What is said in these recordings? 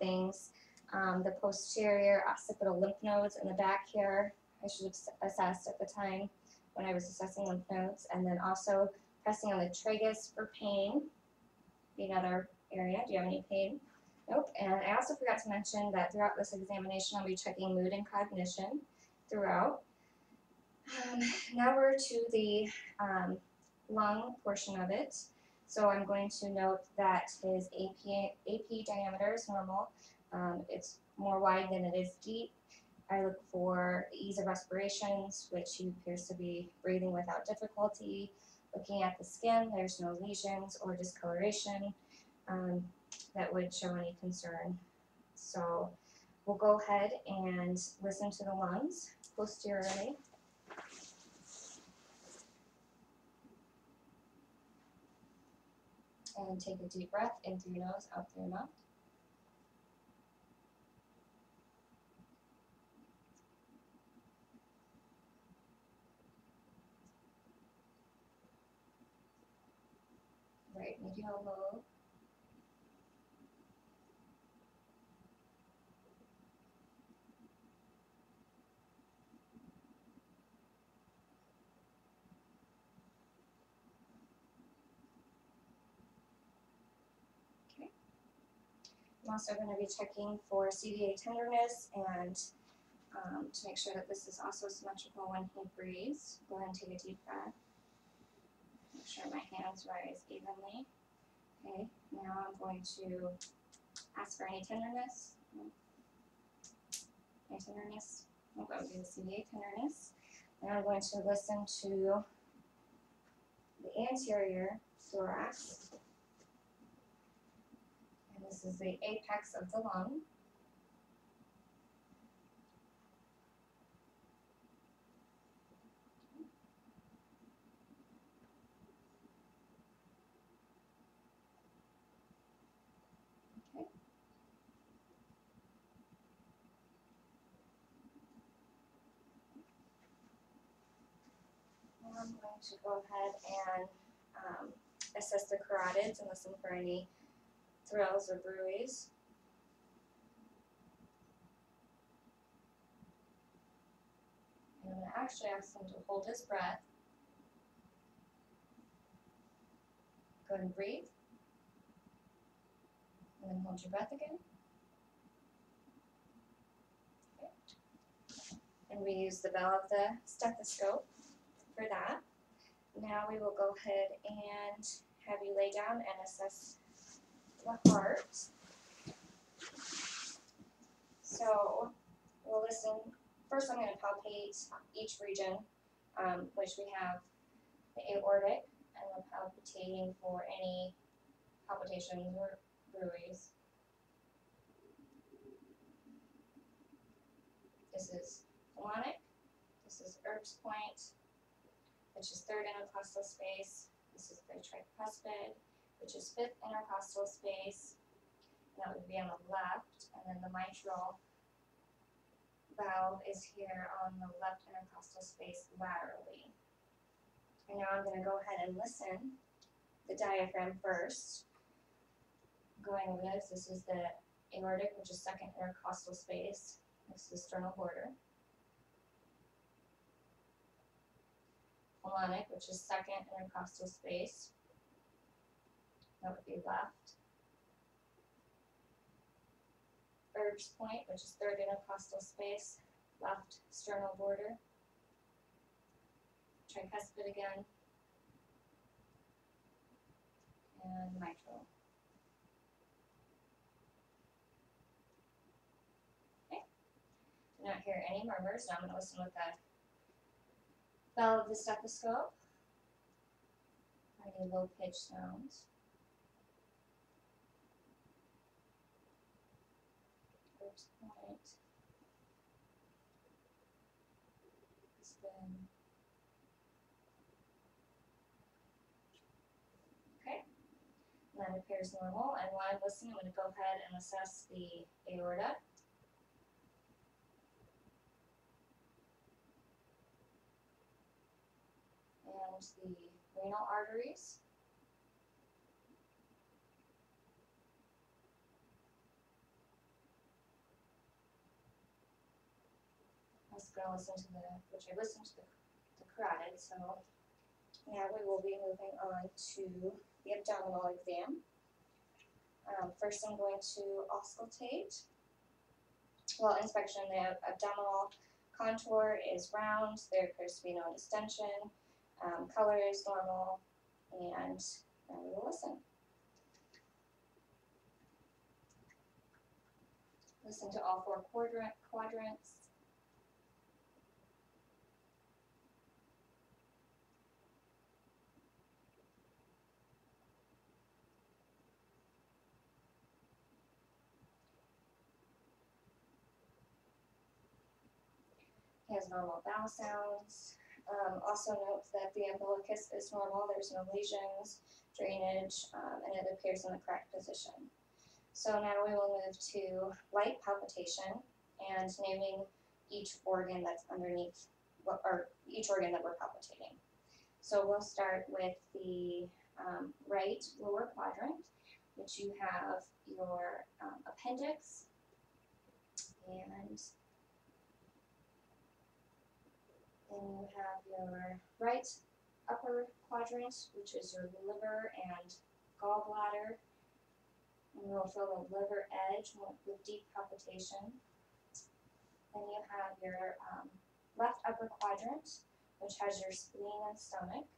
things. The posterior occipital lymph nodes in the back here, I should have assessed at the time when I was assessing lymph nodes, and then also pressing on the tragus for pain, be another area. Do you have any pain? Nope. And I also forgot to mention that throughout this examination, I'll be checking mood and cognition throughout. Now we're to the lung portion of it. So I'm going to note that his AP diameter is normal. It's more wide than it is deep. I look for the ease of respirations, which he appears to be breathing without difficulty. Looking at the skin, there's no lesions or discoloration that would show any concern. So we'll go ahead and listen to the lungs posteriorly. And take a deep breath in through your nose, out through your mouth. Right medial lobe. Okay. I'm also going to be checking for CVA tenderness and to make sure that this is also symmetrical when he breathes. Go ahead and take a deep breath. Make sure my hands rise evenly. Okay, now I'm going to ask for any tenderness. Any tenderness? Oh, that would be the CVA tenderness. Now I'm going to listen to the anterior thorax. And this is the apex of the lung. Okay. Now I'm going to go ahead and assess the carotids and listen for any thrills or bruits. And I'm going to actually ask him to hold his breath. Go ahead and breathe. And then hold your breath again. Okay. And we use the bell of the stethoscope for that. Now we will go ahead and have you lay down and assess the heart. So we'll listen. First I'm going to palpate each region, which we have the aortic, and we're palpitating for any palpitations or bruits. This is colonic. This is Erb's point, which is third intercostal space. This is the tricuspid, which is fifth intercostal space. And that would be on the left, and then the mitral valve is here on the left intercostal space laterally. And now I'm going to go ahead and listen the diaphragm first. Going over this is the aortic, which is second intercostal space. This is the sternal border. Colonic, which is second intercostal space. That would be left. Erb's point, which is third intercostal space, left sternal border. Tricuspid again. And mitral. Okay. Do not hear any murmurs. Now I'm going to listen with the bell of the stethoscope. Any low pitch sounds. Erb's point. Spin. Okay. And that appears normal. And while I'm listening, I'm going to go ahead and assess the aorta. And the renal arteries. just going to listen to which I listened to the carotid. So now we will be moving on to the abdominal exam. First I'm going to auscultate. Well, inspection, the abdominal contour is round, there appears to be no distension, color is normal, and now we will listen. Listen to all four quadrants. He has normal vowel sounds. Also note that the umbilicus is normal, there's no lesions, drainage, and it appears in the correct position. So now we will move to light palpitation and naming each organ that's underneath, or each organ that we're palpitating. So we'll start with the right lower quadrant, which you have your appendix, and then you have your right upper quadrant, which is your liver and gallbladder. And we'll feel the liver edge with deep palpitation. Then you have your left upper quadrant, which has your spleen and stomach.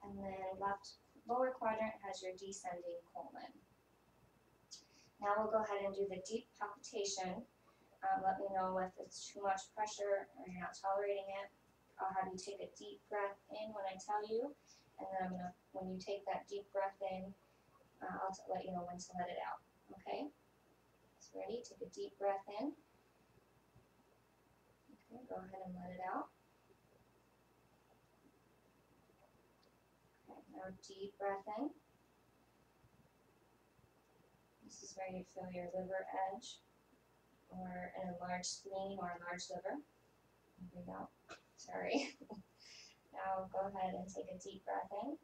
And then left lower quadrant has your descending colon. Now we'll go ahead and do the deep palpitation. Let me know if it's too much pressure or you're not tolerating it. I'll have you take a deep breath in when I tell you, and then when you take that deep breath in, I'll let you know when to let it out, okay? So ready? Take a deep breath in. Okay, go ahead and let it out. Okay, now deep breath in. This is where you feel your liver edge, or an enlarged spleen or enlarged liver. There we go. Sorry. Now go ahead and take a deep breath in.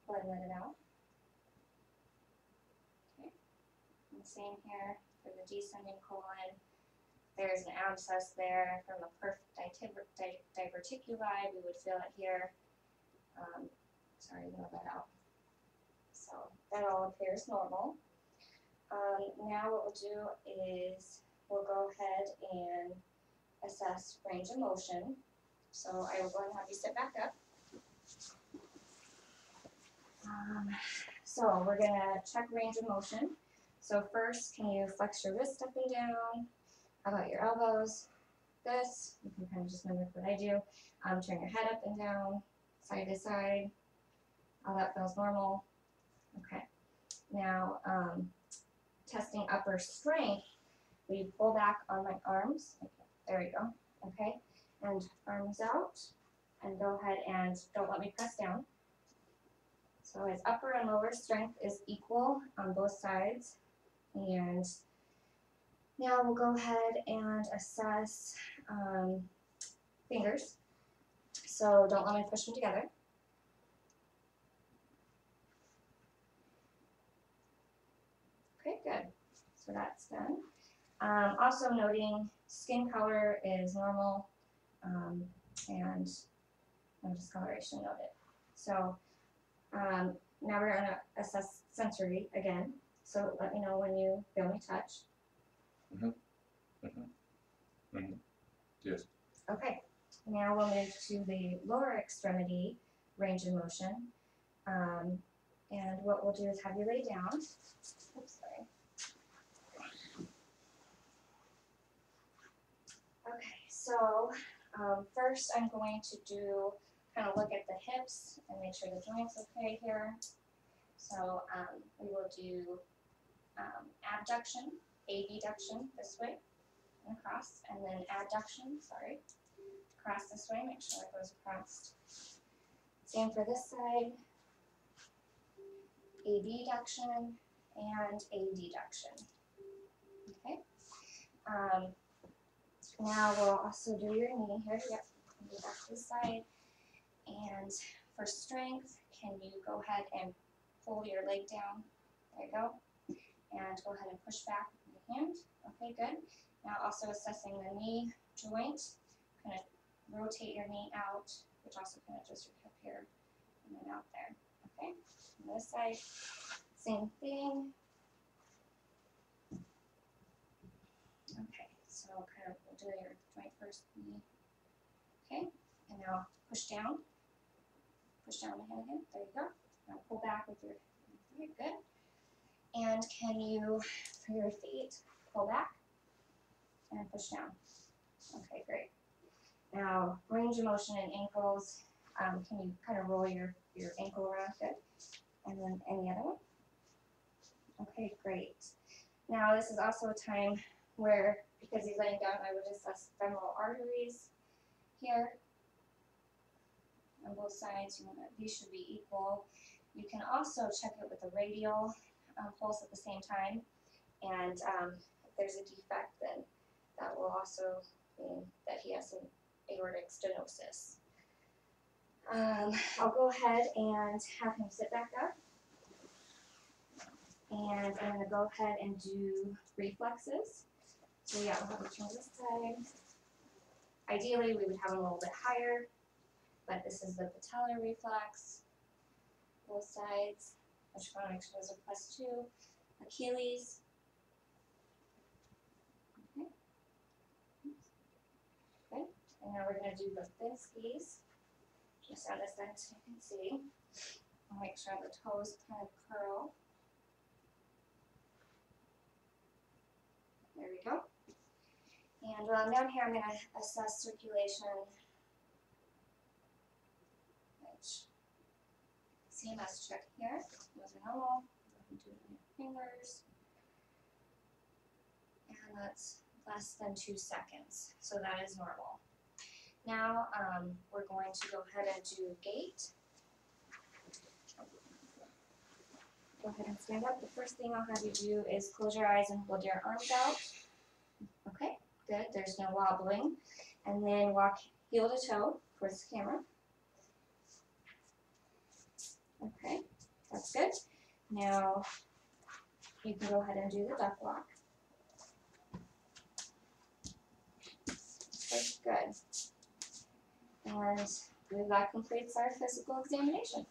Go ahead and let it out. Okay. And same here for the descending colon. There's an abscess there from a perfect diverticuli. We would feel it here. Sorry, let that out. So that all appears normal. Now what we'll do is we'll go ahead and assess range of motion. So I will go ahead and have you sit back up. So we're going to check range of motion. So first, can you flex your wrist up and down? How about your elbows? This, you can kind of just mimic what I do. Turn your head up and down, side to side. All that feels normal. Okay. Now, testing upper strength, we pull back on my arms. There you go. Okay. And arms out. And go ahead and don't let me press down. So his upper and lower strength is equal on both sides. And now we'll go ahead and assess fingers. So don't let me push them together. Okay, good. So that's done. Also noting skin color is normal and no discoloration noted. So now we're going to assess sensory again. So let me know when you feel me touch. Yes. Okay. Now we'll move to the lower extremity range of motion. And what we'll do is have you lay down. Oops, sorry. Okay, so first I'm going to do kind of look at the hips and make sure the joint's okay here. So we will do abduction, abduction this way and across, and then adduction, sorry, across this way, make sure it goes across. Same for this side, abduction and adduction. Okay. Now we'll also do your knee here. Yep, go back to the side. And for strength, can you go ahead and pull your leg down? There you go. And go ahead and push back. hand. Okay, good. Now also assessing the knee joint. Kind of rotate your knee out, which also kind of just your hip here and then out there. Okay, on this side, same thing. Okay, so kind of we'll do your joint first, knee. Okay, and now push down the hand again. There you go. Now pull back with your, very good. And can you, for your feet, pull back and push down. Okay, great. Now, range of motion in ankles. Can you kind of roll your ankle around? Good. And then any other one? Okay, great. Now, this is also a time where, because he's laying down, I would assess femoral arteries here on both sides. These should be equal. You can also check it with a radial pulse at the same time. And if there's a defect, then that will also mean that he has an aortic stenosis. I'll go ahead and have him sit back up. And I'm going to go ahead and do reflexes. So yeah, we'll have to turn this side. Ideally, we would have them a little bit higher, but this is the patellar reflex. Both sides. I just want to make sure those are +2. Achilles. Okay. Good. And now we're going to do the thin squeeze. Just on this side so you can see. I'll make sure the toes kind of curl. There we go. And while I'm down here, I'm going to assess circulation, which CMS check here. Those are normal. You can do it on your fingers. And that's less than 2 seconds. So that is normal. Now we're going to go ahead and do gait. Go ahead and stand up. The first thing I'll have you do is close your eyes and hold your arms out. Okay, good. There's no wobbling. And then walk heel to toe towards the camera. Okay, that's good. Now you can go ahead and do the duck walk. Okay, good. And that completes our physical examination.